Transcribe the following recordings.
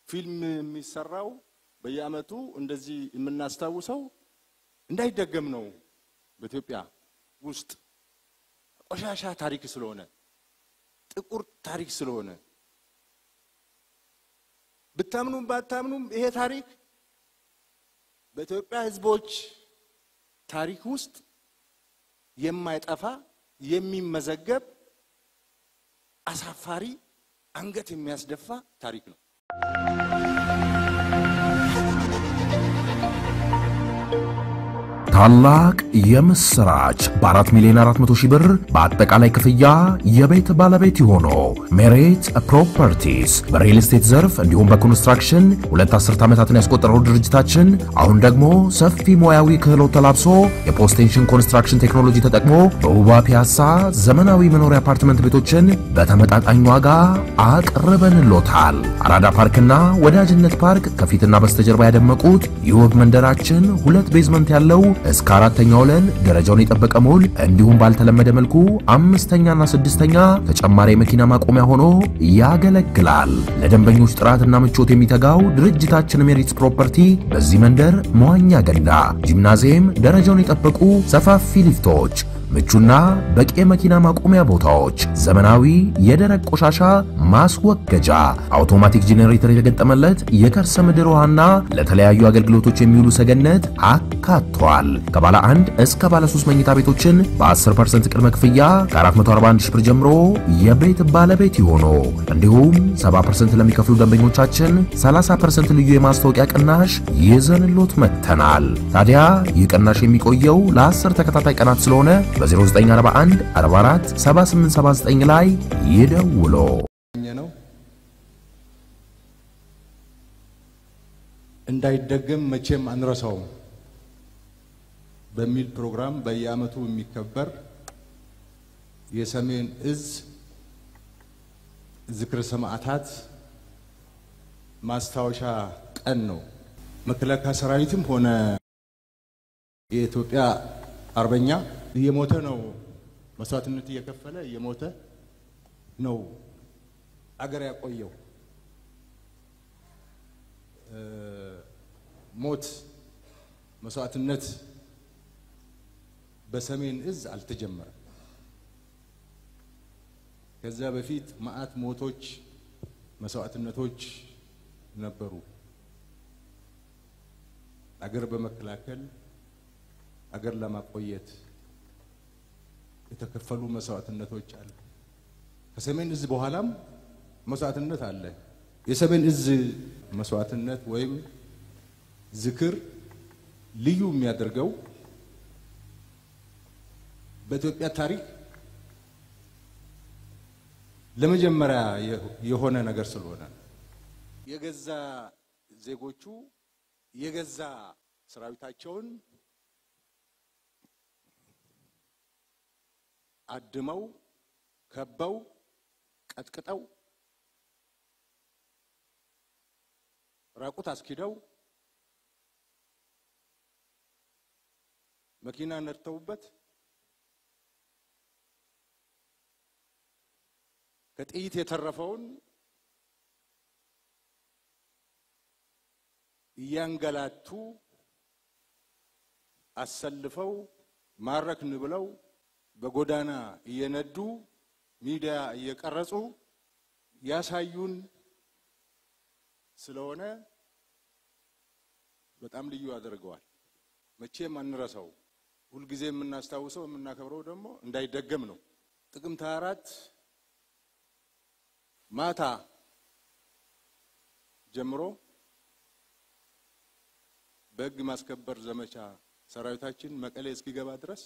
ፊልም የሚሰራው በየአመቱ እንደዚህ የምናስታውሰው እንዳይደገም ነው በኢትዮጵያ ውስጥ ቆሻሻ ታሪክ ስለሆነ ጥቁር ታሪክ ስለሆነ ብታምኑም ባታምኑም ይሄ ታሪክ በኢትዮጵያ ህዝቦች ታሪክ ውስጥ የማይጠፋ የሚመዘገብ አሳፋሪ አንገት የሚያስደፋ ታሪክ ነው ታላቅ የምስራች በ4 ሚሊዮን 400 ሺህ ብር በአጠቃላይ ክፍያ የቤት ባለቤት ሆኖ ሜሪት ፕሮፐርቲስ በሪል ስቴት ዘርፍ እንዲሁም በኮንስትራክሽን 2 ዓመታትን ያስቆጠረው ድርጅታችን አሁን ደግሞ ሰፊ ሙያዊ ክህሎት ተላብሶ የፖስቴንሽን ኮንስትራክሽን ቴክኖሎጂ ተጠቅሞ በውባ ፒያሳ ዘመናዊ መኖሪያ አፓርትመንት ቤቶችን በተመጣጣኝ ዋጋ አቅርበንሎታል። አራዳ ፓርክና ወዳጅነት ፓርክ ከፊትና በስተጀርባ ያደመቁት የውብ መንደራችን 2 ቤዝመንት ያለው እስከ 4ኛ ወለል ደረጃውን የጠበቀ ሞል እንዲሁም ባልተለመደ መልኩ 5ኛና 6ኛ ተጨማሪ መኪና ማቆሚያ ሆኖ ያገለግላል። ለደንበኞች ጥራትና ምቾት የሚተጋው ድርጅታችን ሜሪትስ ፕሮፐርቲ በዚህ መንደር መዋኛ ገንዳ፣ ጂምናዚየም፣ ደረጃውን የጠበቁ ሰፋፊ ሊፍቶች፣ ምቹና በቂ መኪና ማቆሚያ ቦታዎች፣ ዘመናዊ የደረቅ ቆሻሻ ማስወገጃ፣ አውቶማቲክ ጄኔሬተር የተገጠመለት የከርሰ ምድር ውሃና ለተለያዩ አገልግሎቶች የሚውሉ ሰገነት አካቷል። ከባለ 1 እስከ ባለ 3 መኝታ ቤቶችን በ10% ቅድመ ክፍያ ከ441 ሺህ ብር ጀምሮ የቤት ባለቤት ይሆኑ። እንዲሁም 70% ለሚከፍሉ ደንበኞቻችን 30% ልዩ የማስታወቂያ ቅናሽ ይዘንሎት መጥተናል። ታዲያ ይህ ቅናሽ የሚቆየው ለ10 ተከታታይ ቀናት ስለሆነ በ0941 44 7879 ላይ ይደውሉ። እንዳይደገም መቼም አንረሳው በሚል ፕሮግራም በየአመቱ የሚከበር የሰሜን እዝ ዝክረ ሰማዕታት ማስታወሻ ቀን ነው። መከላከያ ሰራዊትም ሆነ የኢትዮጵያ አርበኛ የሞተ ነው መስዋዕትነት እየከፈለ የሞተ ነው አገር ያቆየው። ሞት መስዋዕትነት በሰሜን እዝ አልተጀመረም። ከዛ በፊት ማአት ሞቶች መስዋዕትነቶች ነበሩ። አገር በመከላከል አገር ለማቆየት የተከፈሉ መስዋዕትነቶች አሉ። ከሰሜን እዝ በኋላም መስዋዕትነት አለ። የሰሜን እዝ መስዋዕትነት ወይም ዝክር ልዩ የሚያደርገው በኢትዮጵያ ታሪክ ለመጀመሪያ የሆነ ነገር ስለሆነ የገዛ ዜጎቹ የገዛ ሰራዊታቸውን አድመው ከበው ቀጥቅጠው ራቁት አስኪደው መኪና ነርተውበት ከጥይት የተረፈውን ያንገላቱ አሰልፈው ማረክን ብለው በጎዳና እየነዱ ሚዲያ እየቀረጹ ያሳዩን ስለሆነ በጣም ልዩ ያደርገዋል። መቼም አንረሳው። ሁሉ ጊዜ የምናስታውሰው የምናከብረው ደግሞ እንዳይደገም ነው። ጥቅምት 4 ማታ ጀምሮ በሕግ ማስከበር ዘመቻ ሰራዊታችን መቀሌ እስኪገባ ድረስ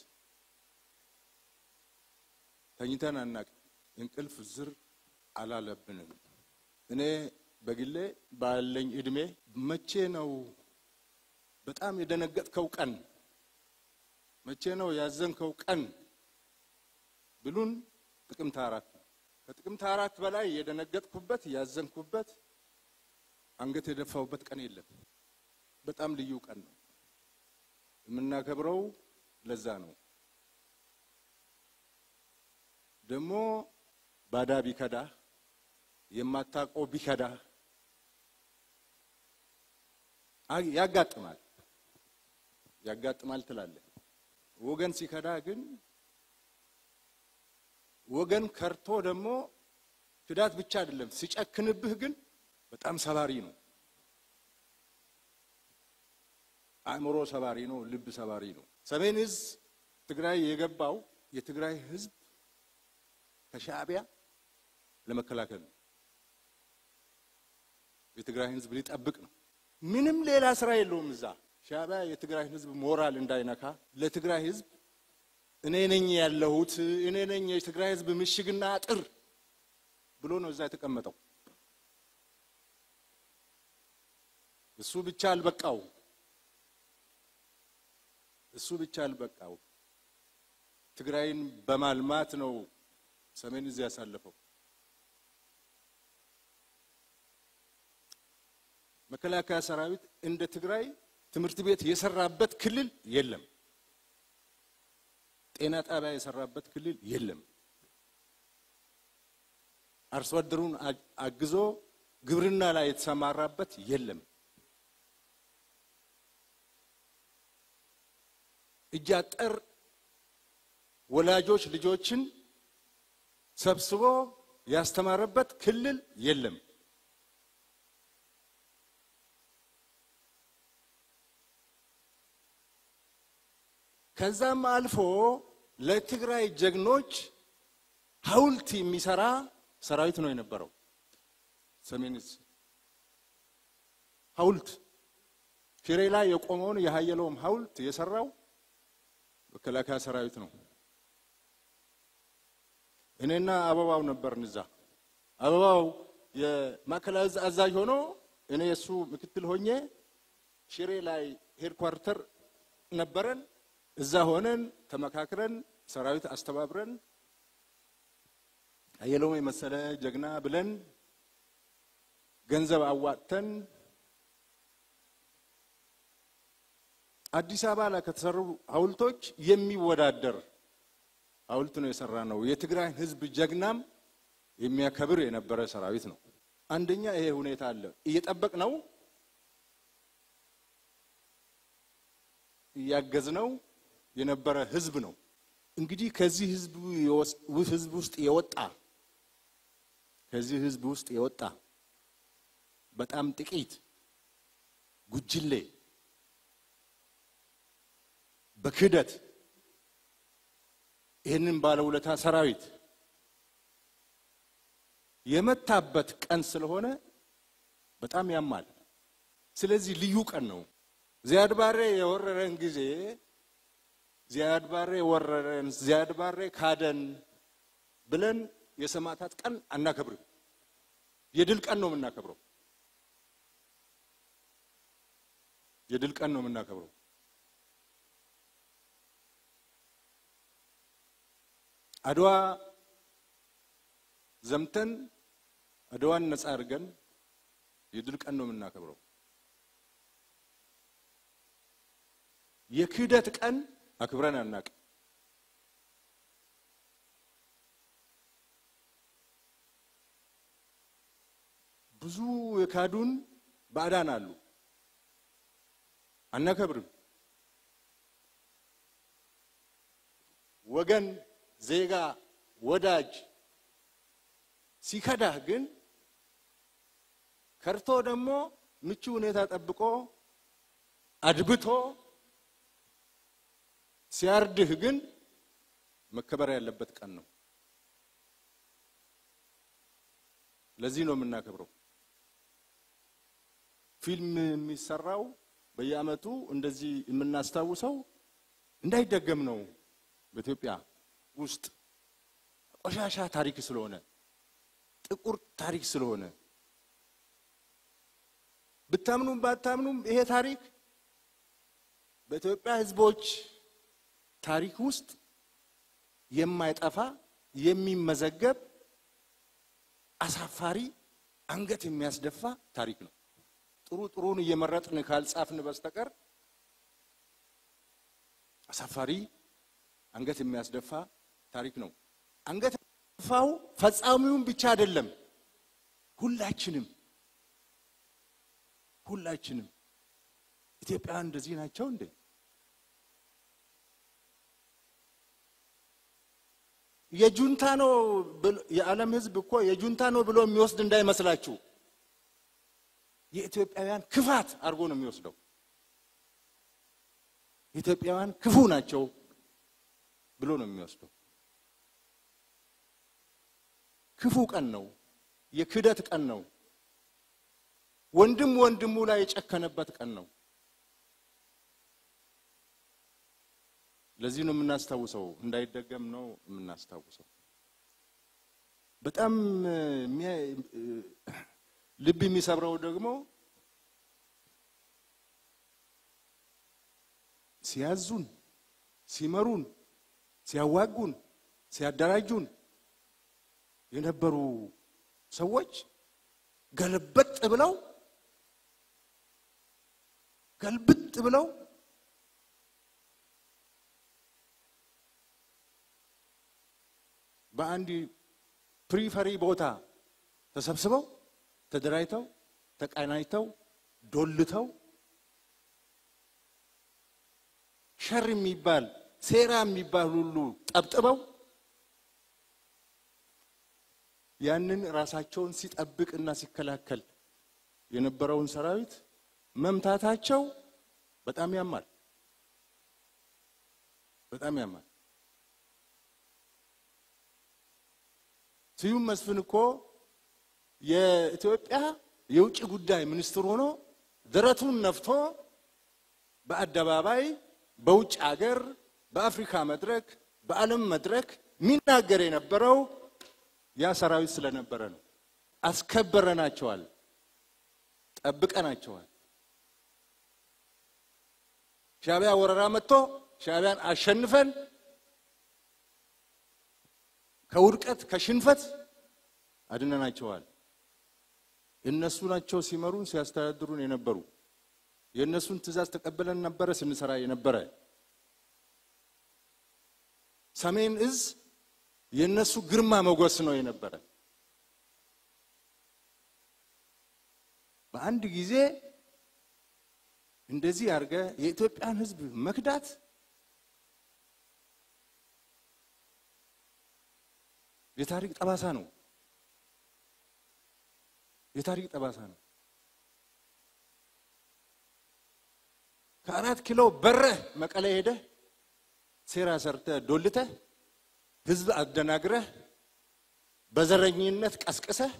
ተኝተን አናውቅም። እንቅልፍ ዝር አላለብንም። እኔ በግሌ ባለኝ እድሜ መቼ ነው በጣም የደነገጥከው ቀን፣ መቼ ነው ያዘንከው ቀን ብሉን ጥቅምት 4 ነው። ከጥቅምት 4 በላይ የደነገጥኩበት ያዘንኩበት አንገት የደፋውበት ቀን የለም። በጣም ልዩ ቀን ነው የምናከብረው። ለዛ ነው ደግሞ ባዳ ቢከዳ የማታቆ ቢከዳ ያጋጥማል ትላለህ ወገን ሲከዳ ግን ወገን ከርቶ ደግሞ ክዳት ብቻ አይደለም ሲጨክንብህ ግን በጣም ሰባሪ ነው አእምሮ ሰባሪ ነው ልብ ሰባሪ ነው ሰሜን ዕዝ ትግራይ የገባው የትግራይ ህዝብ ከሻዕቢያ ለመከላከል ነው የትግራይ ህዝብ ሊጠብቅ ነው ምንም ሌላ ስራ የለውም እዛ ሻዕቢያ የትግራይ ህዝብ ሞራል እንዳይነካ ለትግራይ ህዝብ እኔ ነኝ ያለሁት እኔ ነኝ የትግራይ ህዝብ ምሽግና አጥር ብሎ ነው እዛ የተቀመጠው እሱ ብቻ አልበቃው ትግራይን በማልማት ነው ሰሜን ዕዝ ያሳለፈው መከላከያ ሰራዊት እንደ ትግራይ ትምህርት ቤት የሰራበት ክልል የለም ጤና ጣቢያ የሰራበት ክልል የለም አርሶ አደሩን አግዞ ግብርና ላይ የተሰማራበት የለም እጃጠር ወላጆች ልጆችን ሰብስቦ ያስተማረበት ክልል የለም ከዛም አልፎ ለትግራይ ጀግኖች ሐውልት የሚሰራ ሰራዊት ነው የነበረው ሰሜን ዕዝ ሐውልት ሽሬ ላይ የቆመውን የሃየሎም ሐውልት የሰራው መከላከያ ሰራዊት ነው እኔና አበባው ነበርን እዛ አበባው የማዕከላዊ ዕዝ አዛዥ ሆኖ እኔ እሱ ምክትል ሆኜ ሽሬ ላይ ሄድኳርተር ነበረን እዛ ሆነን ተመካክረን ሰራዊት አስተባብረን ሃየሎም የመሰለ ጀግና ብለን ገንዘብ አዋጥተን አዲስ አበባ ላይ ከተሰሩ ሐውልቶች የሚወዳደር ሐውልት ነው የሰራነው የትግራይ ህዝብ ጀግናም የሚያከብር የነበረ ሰራዊት ነው አንደኛ ይሄ ሁኔታ አለ እየጠበቅነው ያገዝነው የነበረ ህዝብ ነው እንግዲህ ከዚህ ህዝብ ውስጥ የወጣ በጣም ጥቂት ጉጅሌ በክደት ይሄንን ባለውለታ ሰራዊት የመታበት ቀን ስለሆነ በጣም ያማል ስለዚህ ልዩ ቀን ነው ዚያድ ባሬ የወረረን ጊዜ ዚያድ ባሬ ካደን ብለን የሰማዕታት ቀን አናከብርም የድል ቀን ነው የምናከብረው አድዋ ዘምተን አድዋን ነፃ አድርገን የድል ቀን ነው የምናከብረው የክህደት ቀን አክብረን አናውቅም ብዙ የካዱን ባዕዳን አሉ አናከብርም ወገን ዜጋ ወዳጅ ሲከዳህ ግን ከርቶ ደግሞ ምቹ ሁኔታ ጠብቆ አድብቶ ሲያርድህ ግን መከበር ያለበት ቀን ነው ለዚህ ነው የምናከብረው ፊልም የሚሰራው በየአመቱ እንደዚህ የምናስታውሰው እንዳይደገም ነው በኢትዮጵያ ውስጥ ቆሻሻ ታሪክ ስለሆነ ጥቁር ታሪክ ስለሆነ ብታምኑም ባታምኑም ይሄ ታሪክ በኢትዮጵያ ህዝቦች ታሪክ ውስጥ የማይጠፋ የሚመዘገብ አሳፋሪ አንገት የሚያስደፋ ታሪክ ነው ጥሩን እየመረጥን ካልጻፍን በስተቀር አሳፋሪ አንገት የሚያስደፋ ታሪክ ነው አንገት ፈፋው ፈጻሚውን ብቻ አይደለም ሁላችንም ኢትዮጵያ እንደዚህ ናቸው እንዴ? የጁንታ ነው የዓለም ህዝብ እኮ የጁንታ ነው ብሎ የሚወስድ እንዳይመስላችሁ የኢትዮጵያውያን ክፋት አርጎ ነው የሚወስደው። ኢትዮጵያውያን ክፉ ናቸው ብሎ ነው የሚወስደው። ክፉ ቀን ነው፣ የክደት ቀን ነው፣ ወንድም ወንድሙ ላይ የጨከነበት ቀን ነው። ለዚህ ነው የምናስታውሰው፣ እንዳይደገም ነው የምናስታውሰው። በጣም ልብ የሚሰብረው ደግሞ ሲያዙን፣ ሲመሩን፣ ሲያዋጉን፣ ሲያደራጁን የነበሩ ሰዎች ገልብጥ ብለው በአንድ ፕሪፈሪ ቦታ ተሰብስበው ተደራጅተው ተቀናጅተው ዶልተው ሸር የሚባል ሴራ የሚባል ሁሉ ጠብጥበው ያንን ራሳቸውን ሲጠብቅና ሲከላከል የነበረውን ሰራዊት መምታታቸው በጣም ያማል። ስዩም መስፍን እኮ የኢትዮጵያ የውጭ ጉዳይ ሚኒስትር ሆኖ ደረቱን ነፍቶ በአደባባይ በውጭ ሀገር በአፍሪካ መድረክ በዓለም መድረክ ሚናገር የነበረው ያ ሰራዊት ስለነበረ ነው። አስከበረናቸዋል፣ ጠብቀናቸዋል። ሻዕቢያ ወረራ መጥቶ ሻዕቢያን አሸንፈን ከውድቀት ከሽንፈት አድነናቸዋል። እነሱ ናቸው ሲመሩን ሲያስተዳድሩን የነበሩ። የእነሱን ትእዛዝ ተቀበለን ነበር ስንሰራ የነበረ። ሰሜን እዝ የነሱ ግርማ ሞገስ ነው የነበረ። በአንድ ጊዜ እንደዚህ አርገ የኢትዮጵያን ህዝብ መክዳት የታሪክ ጠባሳ ነው። ከ4 ኪሎ በረህ መቀሌ ሄደ ሴራ ሰርተ ዶልተ ህዝብ አደናግረህ በዘረኝነት ቀስቅሰህ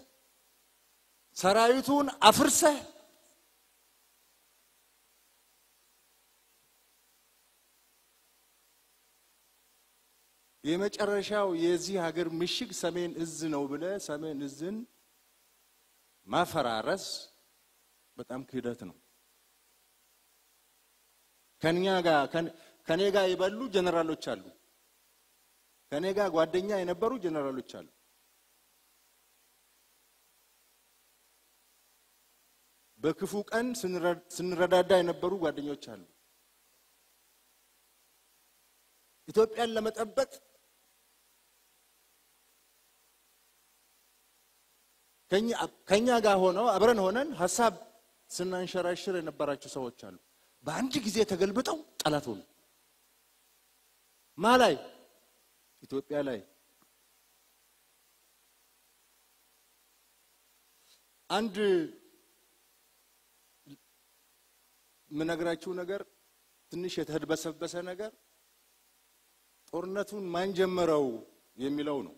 ሰራዊቱን አፍርሰህ የመጨረሻው የዚህ ሀገር ምሽግ ሰሜን እዝ ነው ብለ ሰሜን እዝን ማፈራረስ በጣም ክህደት ነው። ከኔ ጋር ይበሉ ጀነራሎች አሉ። ከኔ ጋር ጓደኛ የነበሩ ጀነራሎች አሉ። በክፉ ቀን ስንረዳዳ የነበሩ ጓደኞች አሉ። ኢትዮጵያን ለመጠበቅ ከኛ ጋር ሆነው አብረን ሆነን ሐሳብ ስናንሸራሽር የነበራቸው ሰዎች አሉ። በአንድ ጊዜ ተገልብጠው ጠላት ሆኑ። ማላይ ኢትዮጵያ ላይ አንድ ምነግራችሁ ነገር ትንሽ የተደበሰበሰ ነገር ጦርነቱን ማን ጀመረው የሚለው ነው።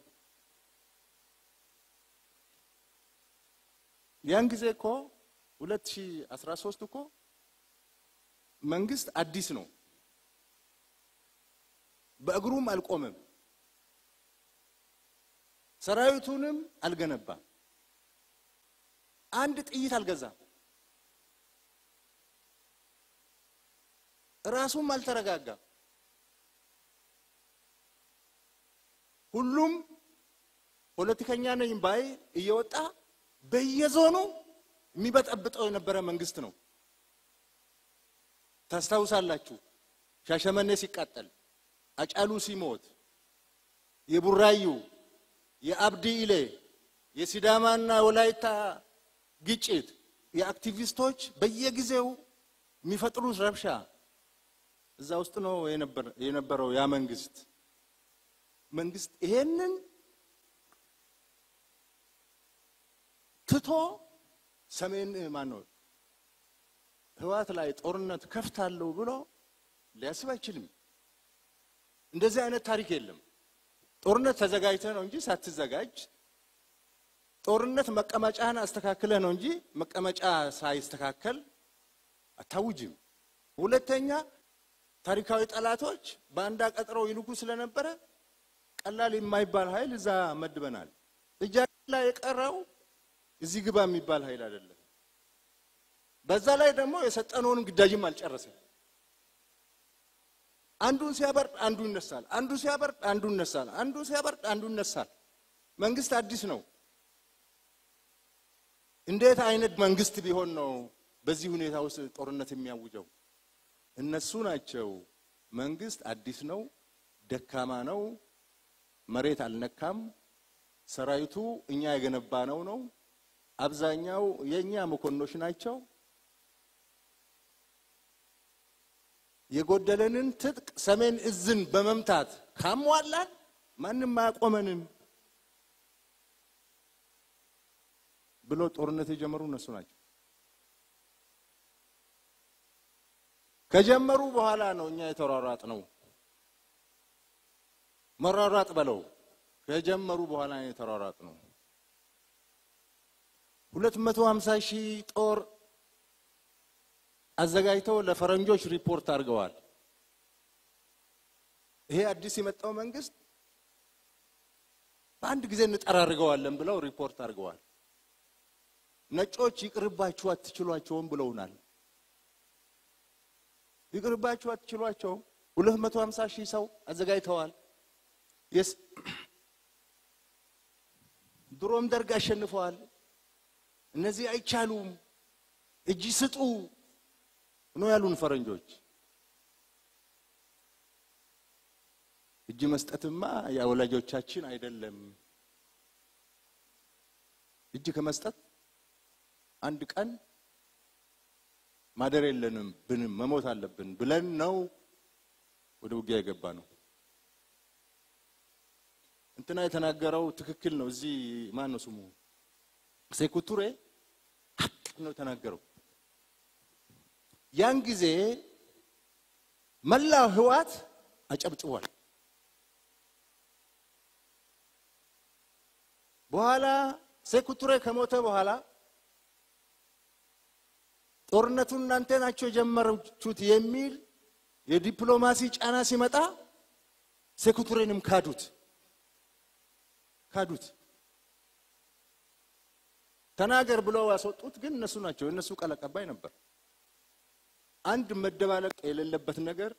ያን ጊዜ እኮ 2013 እኮ መንግስት አዲስ ነው። በእግሩም አልቆመም፣ ሰራዊቱንም አልገነባም፣ አንድ ጥይት አልገዛም፣ ራሱም አልተረጋጋም። ሁሉም ፖለቲከኛ ነኝ ባይ እየወጣ በየዞኑ የሚበጠብጠው የነበረ መንግስት ነው። ታስታውሳላችሁ? ሻሸመኔ ሲቃጠል፣ አጫሉ ሲሞት፣ የቡራዩ የአብዲ ኢሌ የሲዳማና ወላይታ ግጭት የአክቲቪስቶች በየጊዜው የሚፈጥሩት ረብሻ እዛ ውስጥ ነው የነበረው ያ መንግስት ይሄንን ትቶ ሰሜን ማነው ህዋት ላይ ጦርነት ከፍታለሁ ብሎ ሊያስብ አይችልም እንደዚህ አይነት ታሪክ የለም ጦርነት ተዘጋጅተህ ነው እንጂ ሳትዘጋጅ ጦርነት መቀመጫህን አስተካክለህ ነው እንጂ መቀመጫ ሳይስተካከል አታውጅም ሁለተኛ ታሪካዊ ጠላቶች ባንዳ ቀጥረው ይልኩ ስለነበረ ቀላል የማይባል ኃይል እዛ መድበናል እጃችን ላይ የቀረው እዚህ ግባ የሚባል ኃይል አይደለም በዛ ላይ ደግሞ የሰጠነውን ግዳጅም አልጨረሰም አንዱን ሲያበርድ አንዱ ይነሳል አንዱ ሲያበርድ አንዱ ይነሳል አንዱ ሲያበርድ አንዱ ይነሳል መንግስት አዲስ ነው እንዴት አይነት መንግስት ቢሆን ነው በዚህ ሁኔታ ውስጥ ጦርነት የሚያውጀው እነሱ ናቸው መንግስት አዲስ ነው ደካማ ነው መሬት አልነካም ሰራዊቱ እኛ የገነባነው ነው አብዛኛው የኛ መኮንኖች ናቸው የጎደለንን ትጥቅ ሰሜን እዝን በመምታት ካሟላን ማንንም ማቆመንም ብሎ ጦርነት የጀመሩ እነሱ ናቸው ከጀመሩ በኋላ ነው እኛ የተሯሯጥ ነው መሯሯጥ በለው ከጀመሩ በኋላ ነው የተሯሯጥ ነው 250,000 ጦር አዘጋጅተው ለፈረንጆች ሪፖርት አድርገዋል ይሄ አዲስ የመጣው መንግስት በአንድ ጊዜ እንጠራርገዋለን ብለው ሪፖርት አድርገዋል ነጮች ይቅርባችሁ አትችሏቸውም ብለውናል ይቅርባችሁ አትችሏቸው 250,000 ሰው አዘጋጅተዋል ድሮም ደርግ አሸንፈዋል እነዚህ አይቻሉም እጅ ስጡ ነው ያሉን ፈረንጆች እጅ መስጠትማ ያወላጆቻችን አይደለም እጅ ከመስጠት አንድ ቀን ማደር የለንም ብንም መሞት አለብን ብለን ነው ወደ ውጊያ የገባ ነው እንትና የተናገረው ትክክል ነው እዚህ ማን ነው ስሙ ሴኩቱሬ ነው ተናገረው ያን ጊዜ መላው ህዋት አጨብጭቧል በኋላ ሴኩቱሬ ከሞተ በኋላ ጦርነቱን እናንተ ናችሁ የጀመራችሁት የሚል የዲፕሎማሲ ጫና ሲመጣ ሴኩቱሬንም ካዱት ተናገር ብለው ያስወጡት ግን እነሱ ናቸው እነሱ ቀለቀባይ ነበር አንድ መደባለቅ የሌለበት ነገር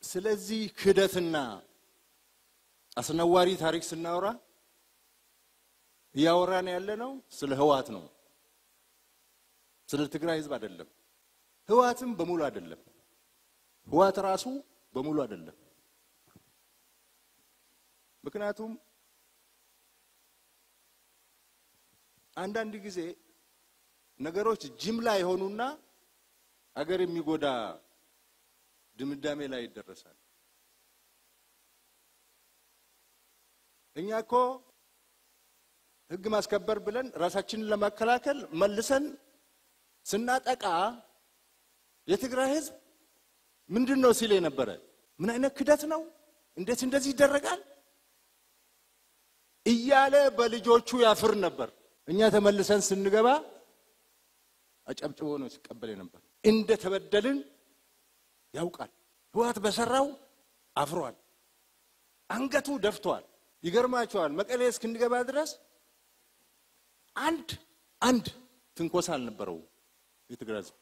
ስለዚህ ክደትና አስነዋሪ ታሪክ ስናወራ ያወራን ያለነው ስለ ህዋት ነው ስለ ትግራይ ህዝብ አይደለም ህዋትም በሙሉ አይደለም ህዋት ራሱ በሙሉ አይደለም ምክንያቱም አንዳንድ ጊዜ ነገሮች ጅምላ ይሆኑና አገር የሚጎዳ ድምዳሜ ላይ ይደረሳል እኛኮ ህግ ማስከበር ብለን ራሳችንን ለማከላከል መልሰን ስናጠቃ የትግራይ ህዝብ ምንድነው ሲል የነበረ ምን አይነት ክደት ነው እንዴት እንደዚህ ይደረጋል እያለ በልጆቹ ያፍር ነበር እኛ ተመልሰን ስንገባ አጨብጭቦ ነው ሲቀበል ነበር እንደ ተበደልን ያውቃል ህዋት በሰራው አፍሯል አንገቱ ደፍቷል ይገርማቸዋል መቀሌ እስክንገባ ድረስ አንድ ትንኮሳ አልነበረው የትግራይ ህዝብ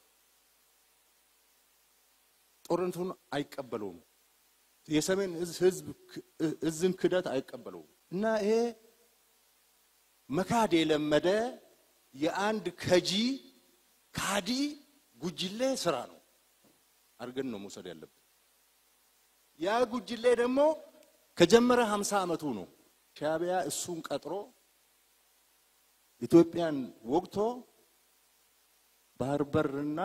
ጦርነቱን አይቀበሉም የሰሜን ህዝብ እዝን ክደት አይቀበሉም እና ይሄ መካድ የለመደ የአንድ ካዲ ጉጅሌ ስራ ነው አርገን ነው መውሰድ ያለበት ያ ጉጅሌ ደግሞ ከጀመረ 50 አመቱ ነው ሻቢያ እሱን ቀጥሮ ኢትዮጵያን ወቅቶ ባህር በርና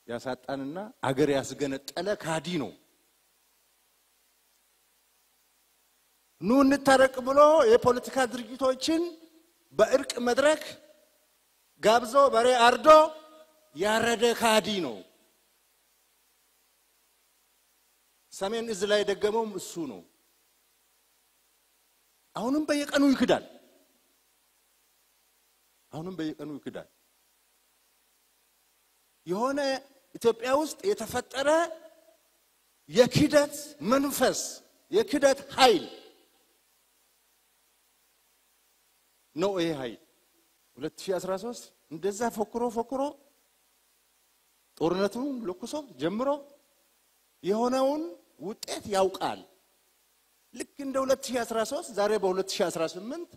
ያሳጣንና አገር ያስገነጠለ ካዲ ነው። ኑ እንታረቅ ብሎ የፖለቲካ ድርጅቶችን በእርቅ መድረክ ጋብዞ በሬ አርዶ ያረደ ካዲ ነው። ሰሜን እዝ ላይ ደገመውም እሱ ነው። አሁንም በየቀኑ ይክዳል። የሆነ ኢትዮጵያ ውስጥ የተፈጠረ የክደት መንፈስ የክደት ኃይል ነው። ይሄ ኃይል 2013 እንደዛ ፎክሮ ጦርነቱን ለኩሶ ጀምሮ የሆነውን ውጤት ያውቃል። ልክ እንደ 2013 ዛሬ በ2018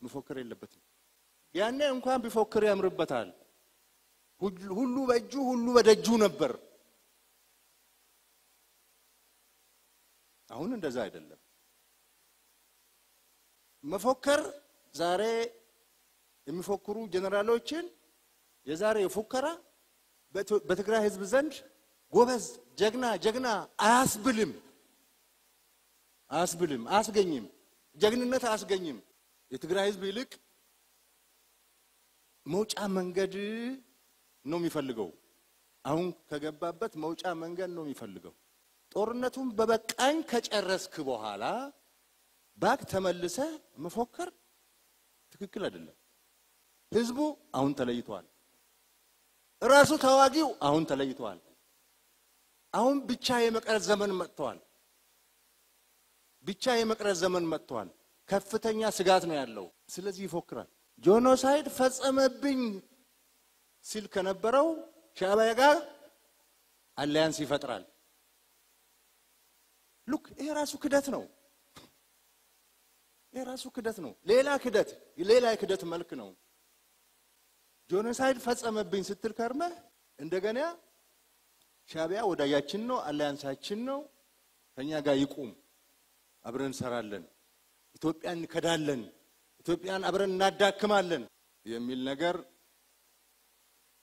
መፎከር የለበትም። ያኔ እንኳን ቢፎክር ያምርበታል። ሁሉ በእጁ ሁሉ በደጁ ነበር። አሁን እንደዛ አይደለም። መፎከር ዛሬ የሚፎክሩ ጀነራሎችን የዛሬ ፉከራ በትግራይ ህዝብ ዘንድ ጎበዝ ጀግና አያስብልም፣ አያስገኝም፣ ጀግንነት አያስገኝም። የትግራይ ህዝብ ይልቅ መውጫ መንገድ ነው የሚፈልገው። አሁን ከገባበት መውጫ መንገድ ነው የሚፈልገው። ጦርነቱን በበቃኝ ከጨረስክ በኋላ ባክ ተመልሰ መፎከር ትክክል አይደለም። ህዝቡ አሁን ተለይቷል። ራሱ ተዋጊው አሁን ተለይቷል። አሁን ብቻ የመቅረት ዘመን መጥቷል። ከፍተኛ ስጋት ነው ያለው። ስለዚህ ይፎክራል። ጄኖሳይድ ፈጸመብኝ ሲል ከነበረው ሻዕቢያ ጋር አሊያንስ ይፈጥራል። ሉክ ይሄ ራሱ ክደት ነው። ሌላ ክደት መልክ ነው። ጄኖሳይድ ፈጸመብኝ ስትል ከርመ እንደገና ሻዕቢያ ወዳጃችን ነው፣ አሊያንሳችን ነው፣ ከኛ ጋር ይቁም፣ አብረን እንሰራለን፣ ኢትዮጵያን እንከዳለን፣ ኢትዮጵያን አብረን እናዳክማለን የሚል ነገር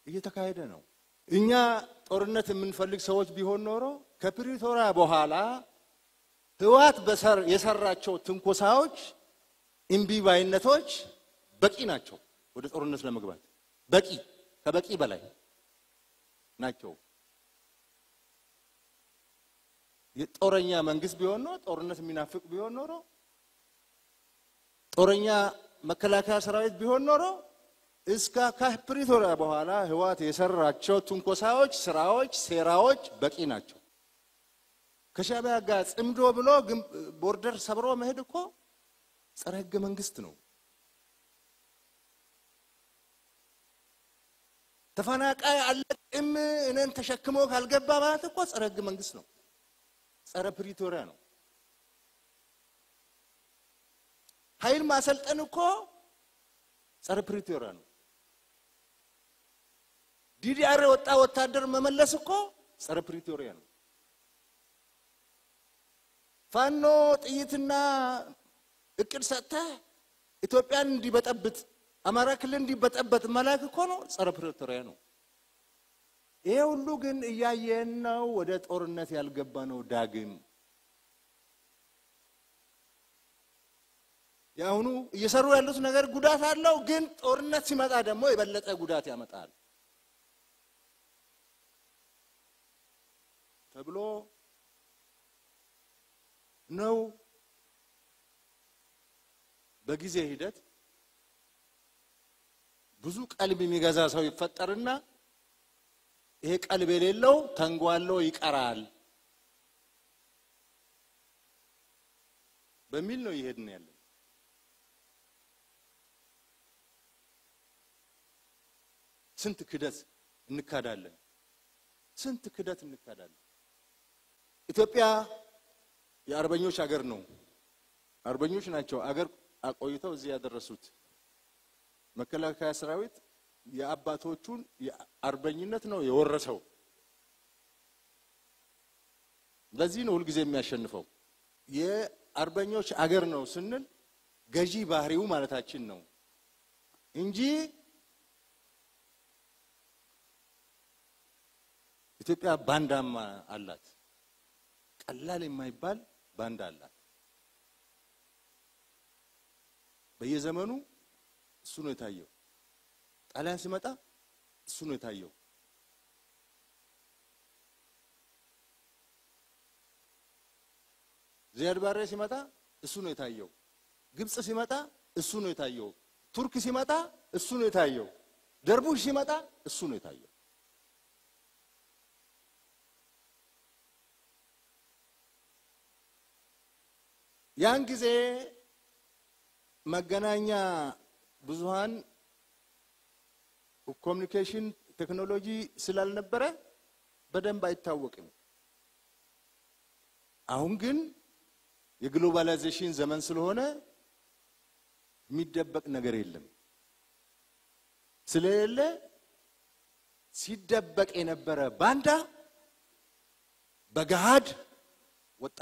እየተካሄደ ነው። እኛ ጦርነት የምንፈልግ ሰዎች ቢሆን ኖሮ ከፕሪቶሪያ በኋላ ህወሓት የሰራቸው ትንኮሳዎች እምቢባይነቶች በቂ ናቸው። ወደ ጦርነት ለመግባት ከበቂ በላይ ናቸው። የጦረኛ መንግስት ቢሆን ነው ጦርነት የሚናፍቅ ቢሆን ኖሮ ጦረኛ መከላከያ ሰራዊት ቢሆን ኖሮ እስከ ከፕሪቶሪያ በኋላ ህወሓት የሰራቸው ትንኮሳዎች፣ ስራዎች፣ ሴራዎች በቂ ናቸው። ከሻዕቢያ ጋር ጽምዶ ብሎ ቦርደር ሰብሮ መሄድ እኮ ጸረ ህገ መንግስት ነው። ተፈናቃይ አለቅም እነን ተሸክሞ ካልገባ ማለት እኮ ጸረ ህገ መንግስት ነው። ጸረ ፕሪቶሪያ ነው። ኃይል ማሰልጠን እኮ ጸረ ፕሪቶሪያ ነው። ዲዲአር ወጣ ወታደር መመለስ እኮ ጸረ ፕሪቶሪያ ነው። ፋኖ ጥይትና እቅድ ሰጥተ ኢትዮጵያን እንዲበጠብጥ አማራ ክልል እንዲበጠብጥ መላክ እኮ ነው ጸረ ፕሪቶሪያ ነው። ይሄ ሁሉ ግን እያየን ነው። ወደ ጦርነት ያልገባ ነው። ዳግም ያሁኑ እየሰሩ ያሉት ነገር ጉዳት አለው። ግን ጦርነት ሲመጣ ደግሞ የበለጠ ጉዳት ያመጣል ተብሎ ነው። በጊዜ ሂደት ብዙ ቀልብ የሚገዛ ሰው ይፈጠርና ይሄ ቀልብ የሌለው ተንጓሎ ይቀራል በሚል ነው ይሄድን ያለው። ስንት ክደት እንካዳለን። ኢትዮጵያ የአርበኞች ሀገር ነው። አርበኞች ናቸው አገር አቆይተው እዚህ ያደረሱት። መከላከያ ሰራዊት የአባቶቹን የአርበኝነት ነው የወረሰው። ለዚህ ነው ሁሉ ጊዜ የሚያሸንፈው። የአርበኞች አገር ነው ስንል ገዢ ባህሪው ማለታችን ነው እንጂ ኢትዮጵያ ባንዳማ አላት ቀላል የማይባል ባንዳ አላት በየዘመኑ እሱ ነው የታየው ጣሊያን ሲመጣ እሱ ነው የታየው ዚያድ ባሬ ሲመጣ እሱ ነው የታየው ግብጽ ሲመጣ እሱ ነው የታየው ቱርክ ሲመጣ እሱ ነው የታየው ደርቡሽ ሲመጣ እሱ ነው የታየው ያን ጊዜ መገናኛ ብዙሃን ኮሙኒኬሽን ቴክኖሎጂ ስላልነበረ በደንብ አይታወቅም አሁን ግን የግሎባላይዜሽን ዘመን ስለሆነ የሚደበቅ ነገር የለም ስለሌለ ሲደበቅ የነበረ ባንዳ በገሃድ ወጣ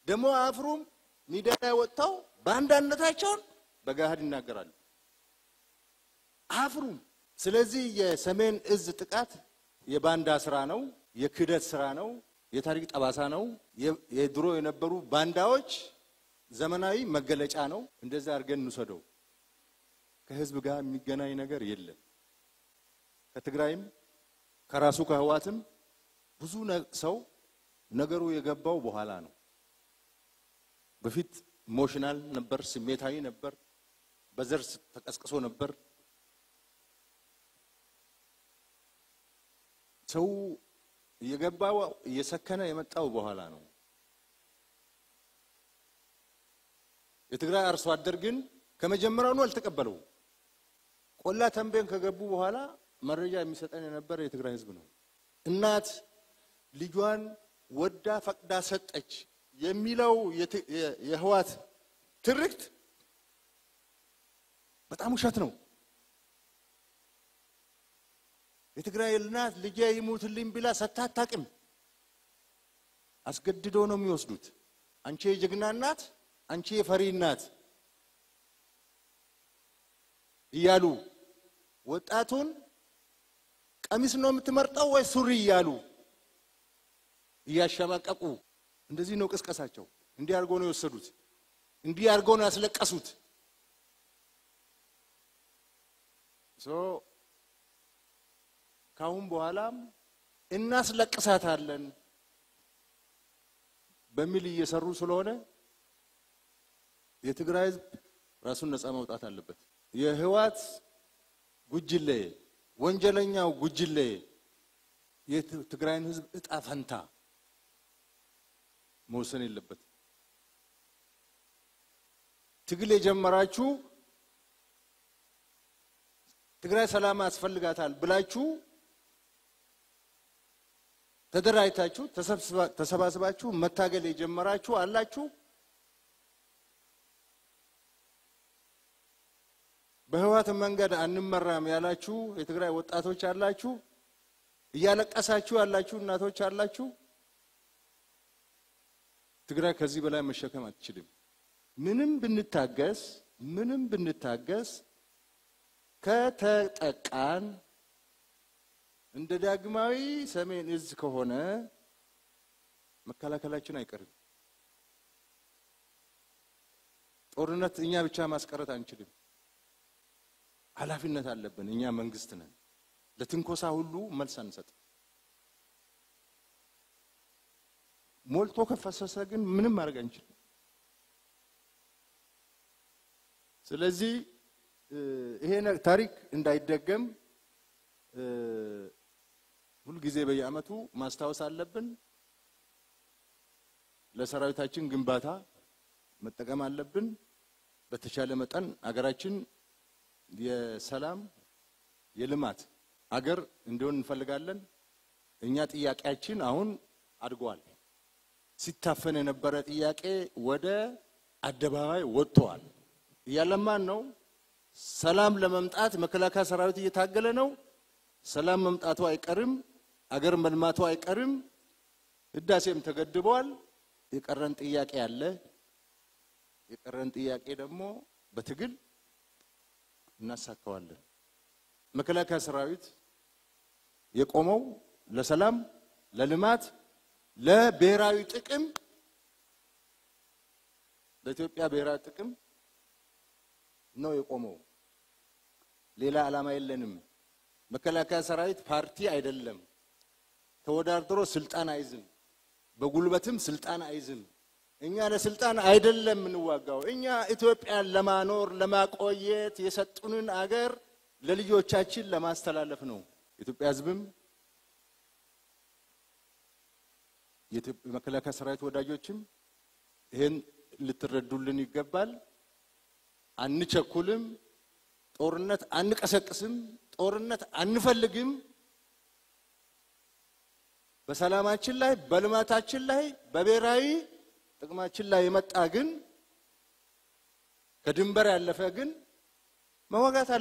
ደሞ አፍሩም ሚዲያ ወጣው ባንዳነታቸውን በገሃድ ይናገራሉ አፍሩም ስለዚህ የሰሜን እዝ ጥቃት የባንዳ ስራ ነው የክደት ስራ ነው የታሪክ ጠባሳ ነው የድሮ የነበሩ ባንዳዎች ዘመናዊ መገለጫ ነው እንደዛ አርገን እንሰደው ከህዝብ ጋር የሚገናኝ ነገር የለም ከትግራይም ከራሱ ከህዋትም ብዙ ሰው ነገሩ የገባው በኋላ ነው በፊት ኢሞሽናል ነበር ስሜታዊ ነበር በዘር ተቀስቅሶ ነበር ሰው የገባው የሰከነ የመጣው በኋላ ነው የትግራይ አርሶ አደር ግን ከመጀመሪያው ነው አልተቀበለው ቆላ ተንቤን ከገቡ በኋላ መረጃ የሚሰጠን የነበረ የትግራይ ህዝብ ነው እናት ልጇን ወዳ ፈቅዳ ሰጠች የሚለው የህዋት ትርክት በጣም ውሸት ነው የትግራይ እናት ልጄ ይሙትልኝ ብላ ሰታታቅም አስገድዶ ነው የሚወስዱት አንቺ የጀግና እናት አንቺ የፈሪ እናት ይያሉ ወጣቱን ቀሚስ ነው የምትመርጠው ወይ ሱሪ ይያሉ ያሻማቀቁ እንደዚህ ነው ቅስቀሳቸው እንዲህ አርጎ ነው የወሰዱት እንዲህ አርጎ ነው ያስለቀሱት ካሁን በኋላም እናስለቅሳታለን በሚል እየሰሩ ስለሆነ የትግራይ ህዝብ ራሱን ነፃ ማውጣት አለበት የህዋት ጉጅሌ ወንጀለኛው ጉጅሌ የትግራይን ህዝብ እጣ ፈንታ መወሰን የለበት ትግል የጀመራችሁ ትግራይ ሰላም ያስፈልጋታል ብላችሁ ተደራይታችሁ ተሰባስባችሁ መታገል የጀመራችሁ አላችሁ በህዋት መንገድ አንመራም ያላችሁ የትግራይ ወጣቶች አላችሁ እያለቀሳችሁ ያላችሁ እናቶች አላችሁ ትግራይ ከዚህ በላይ መሸከም አትችልም ምንም ብንታገስ ከተጠቃን እንደ ዳግማዊ ሰሜን እዝ ከሆነ መከላከላችን አይቀርም ጦርነት እኛ ብቻ ማስቀረት አንችልም ኃላፊነት አለብን እኛ መንግስት ነን ለትንኮሳ ሁሉ መልስ አንሰጥ ሞልቶ ከፈሰሰ ግን ምንም ማድረግ አንችልም ስለዚህ ይሄ ታሪክ እንዳይደገም ሁሉ ጊዜ በየአመቱ ማስታወስ አለብን ለሰራዊታችን ግንባታ መጠቀም አለብን በተቻለ መጠን አገራችን የሰላም የልማት አገር እንዲሆን እንፈልጋለን እኛ ጥያቄያችን አሁን አድጓል ሲታፈን የነበረ ጥያቄ ወደ አደባባይ ወጥቷል ያለማን ነው ሰላም ለመምጣት መከላከያ ሰራዊት እየታገለ ነው ሰላም መምጣቱ አይቀርም አገር መልማቱ አይቀርም ህዳሴም ተገድቧል የቀረን ጥያቄ አለ የቀረን ጥያቄ ደግሞ በትግል እናሳካዋለን። መከላከያ ሰራዊት የቆመው ለሰላም፣ ለልማት፣ ለብሔራዊ ጥቅም በኢትዮጵያ ብሔራዊ ጥቅም ነው የቆመው። ሌላ ዓላማ የለንም። መከላከያ ሰራዊት ፓርቲ አይደለም። ተወዳድሮ ስልጣን አይዝም፣ በጉልበትም ስልጣን አይዝም። እኛ ለስልጣን አይደለም እንዋጋው። እኛ ኢትዮጵያን ለማኖር ለማቆየት የሰጡንን አገር ለልጆቻችን ለማስተላለፍ ነው። ኢትዮጵያ ህዝብም የመከላከያ ሰራዊት ወዳጆችም ይሄን ልትረዱልን ይገባል። አንቸኩልም፣ ጦርነት አንቀሰቅስም፣ ጦርነት አንፈልግም። በሰላማችን ላይ በልማታችን ላይ በብሔራዊ ጥቅማችን ላይ የመጣ ግን ከድንበር ያለፈ ግን መዋጋት አለ።